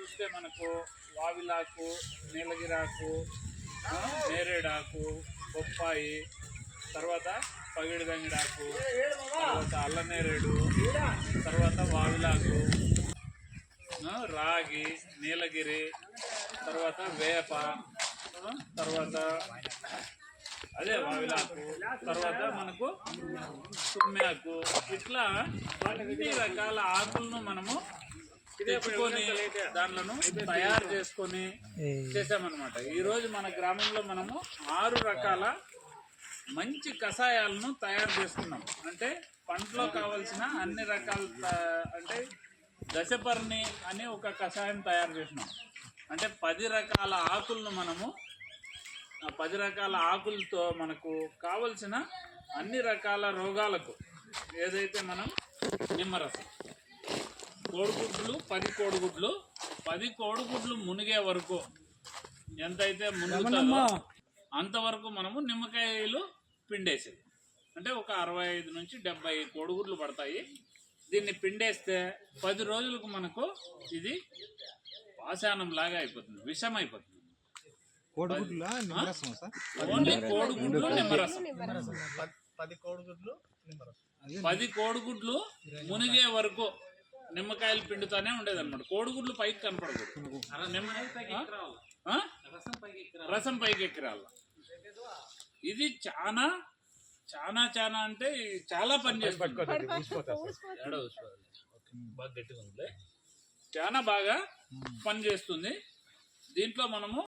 చూస్తే మనకు వావిలాకు, నీలగిరాకు, నేరేడాకు, బొప్పాయి, తర్వాత పగిడి గంగిడాకు, తర్వాత అల్లనేరేడు, తర్వాత వావిలాకు, రాగి, నీలగిరి, తర్వాత వేప, తర్వాత అదే వావిలాకు, తర్వాత మనకు తుమ్మాకు, ఇట్లా అన్ని రకాల ఆకులను మనము తెచ్చుకొని దాంట్లను తయారు చేసుకొని చేసామన్నమాట. ఈరోజు మన గ్రామంలో మనము 6 రకాల మంచి కషాయాలను తయారు చేసుకున్నాం. అంటే పంటలో కావలసిన అన్ని రకాల అంటే దశపర్ణి అని ఒక కషాయం తయారు చేసినాం. అంటే 10 రకాల ఆకులను మనము 10 రకాల ఆకులతో మనకు కావలసిన అన్ని రకాల రోగాలకు ఏదైతే మనం నిమ్మరసం, కోడిగుడ్లు 10 కోడిగుడ్లు మునిగే వరకు ఎంతైతే మునుగుతుందో అంతవరకు మనము నిమ్మకాయలు పిండేసేది. అంటే ఒక 65 నుంచి 70 కోడిగుడ్లు పడతాయి. దీన్ని పిండేస్తే 10 రోజులకు మనకు ఇది పాషాణం లాగా అయిపోతుంది, విషం అయిపోతుంది. ఓన్లీ కోడిగుడ్లు నిమ్మరసం. 10 కోడిగుడ్లు మునిగే వరకు నిమ్మకాయలు పిండుతూనే ఉండేది అనమాట. కోడిగుడ్లు పైకి కనపడకూడదు, రసం పైకి ఎక్కిరాల. ఇది చాలా చాలా చాలా అంటే చాలా పని చేస్తుంది. చాలా బాగా పని చేస్తుంది. దీంట్లో మనము